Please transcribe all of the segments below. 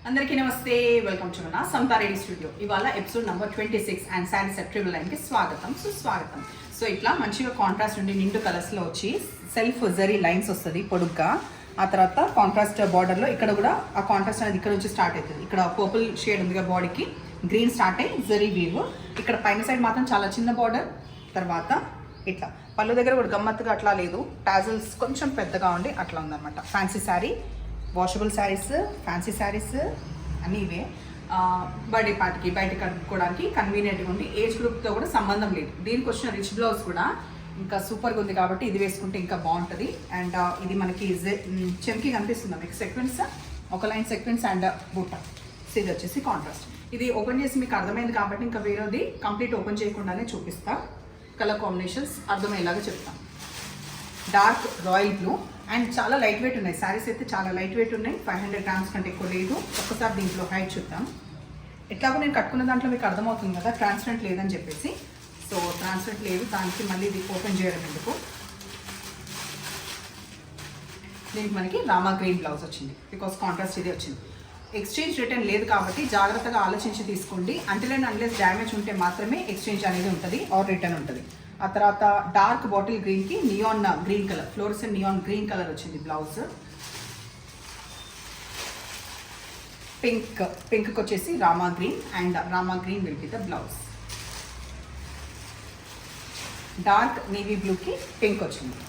అందరికీ నమస్తే, welcome to మన సమతా రెడీ స్టూడియో. ఇవాళ episode number 26 and saris at triple నైన్కి స్వాగతం సుస్వాగతం. సో ఇట్లా మంచిగా కాంట్రాస్ట్ ఉండి నిండు కలర్స్లో వచ్చి సెల్ఫ్ జరీ లైన్స్ వస్తుంది పొడుగ్గా. ఆ తర్వాత కాంట్రాస్ట్ బార్డర్లో ఇక్కడ కూడా ఆ కాంట్రాస్ట్ అనేది ఇక్కడ నుంచి స్టార్ట్ అవుతుంది. ఇక్కడ పర్పుల్ షేడ్ ఉందిగా బాడీకి, గ్రీన్ స్టార్ట్ అయ్యి జరీ వీవ్. ఇక్కడ పైన సైడ్ మాత్రం చాలా చిన్న బార్డర్. తర్వాత ఇట్లా పళ్ళు దగ్గర కూడా గమ్మత్తుగా అట్లా లేదు, టాజల్స్ కొంచెం పెద్దగా ఉండి అట్లా ఉందన్నమాట. Fancy sari, washable saris, fancy saris అన్నీ ఇవే. బర్త్డే పార్టీకి బయటకు కట్టుకోవడానికి కన్వీనియంట్గా ఉండి ఏజ్ గ్రూప్తో కూడా సంబంధం లేదు. దీనికి వచ్చిన రిచ్ బ్లౌజ్ కూడా ఇంకా సూపర్గా ఉంది కాబట్టి ఇది వేసుకుంటే ఇంకా బాగుంటుంది. అండ్ ఇది మనకి చెంకి కనిపిస్తుంది మీకు సెక్వెన్స్, ఒక లైన్ సెక్వెన్స్ అండ్ బూట. సో ఇది వచ్చేసి కాంట్రాస్ట్. ఇది ఓపెన్ చేసి మీకు అర్థమైంది కాబట్టి ఇంకా వేరేది కంప్లీట్ ఓపెన్ చేయకుండానే చూపిస్తా. కలర్ కాంబినేషన్స్ అర్థమయ్యేలాగా చెప్తాను. డార్క్ రాయల్ బ్లూ అండ్ చాలా లైట్ వెయిట్ ఉన్నాయి. శారీస్ అయితే చాలా లైట్ వెయిట్ ఉన్నాయి. 500 గ్రామ్స్ కంటే ఎక్కువ లేదు. ఒక్కసారి దీంట్లో హైట్ చూద్దాం. ఎట్లాగో నేను కట్టుకున్న దాంట్లో మీకు అర్థమవుతుంది కదా ట్రాన్స్పరెంట్ లేదని చెప్పేసి. సో ట్రాన్స్పరెంట్ లేదు, దానికి మళ్ళీ ఇది ఓపెన్ చేయడం ఎందుకు. దీనికి మనకి రామా గ్రీన్ బ్లౌజ్ వచ్చింది, బికాస్ కాంట్రాస్ట్ ఇది వచ్చింది. ఎక్స్చేంజ్ రిటర్న్ లేదు కాబట్టి జాగ్రత్తగా ఆలోచించి తీసుకోండి. అన్లెస్ డ్యామేజ్ ఉంటే మాత్రమే ఎక్స్చేంజ్ అనేది ఉంటుంది ఆర్ రిటర్న్ ఉంటుంది. ఆ తర్వాత డార్క్ బాటిల్ గ్రీన్కి neon green colour, fluorescent neon green colour వచ్చింది బ్లౌజ్. పింక్కి వచ్చేసి Rama green and Rama green will be the blouse. Dark navy బ్లూకి పింక్ వచ్చింది.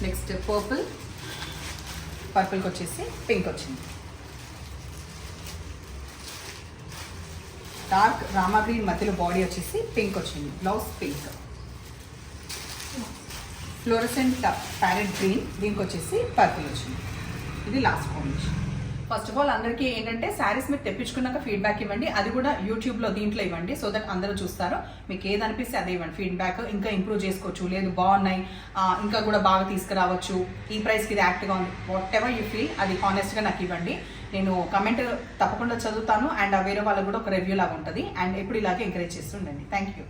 నెక్స్ట్ పర్పుల్కి వచ్చేసి పింక్ వచ్చింది. డార్క్ రామా గ్రీన్ మధ్యలో బాడీ వచ్చేసి పింక్ వచ్చింది, blouse pink. Fluorescent parrot green, దీనికి వచ్చేసి పర్పుల్ వచ్చింది. ఇది last combination. First of all అందరికీ ఏంటంటే శారీస్ మీరు తెప్పించుకున్నాక ఫీడ్బ్యాక్ ఇవ్వండి. అది కూడా యూట్యూబ్లో దీంట్లో ఇవ్వండి, సో దట్ అందరూ చూస్తారు. మీకు ఏది అనిపిస్తే అదే ఇవ్వండి ఫీడ్బ్యాక్. ఇంకా ఇంప్రూవ్ చేసుకోవచ్చు, లేదు బాగున్నాయి ఇంకా కూడా బాగా తీసుకురావచ్చు, ఈ ప్రైస్కి ఇది యాక్ట్గా ఉంది, వాట్ ఎవర్ యూ ఫీల్ అది హానెస్ట్గా నాకు ఇవ్వండి. నేను కమెంట్ తప్పకుండా చదువుతాను అండ్ వేరే వాళ్ళకు కూడా ఒక రివ్యూ లాగా ఉంటుంది. అండ్ ఎప్పుడు ఇలాగే ఎంకరేజ్ చేస్తుండండి. Thank you.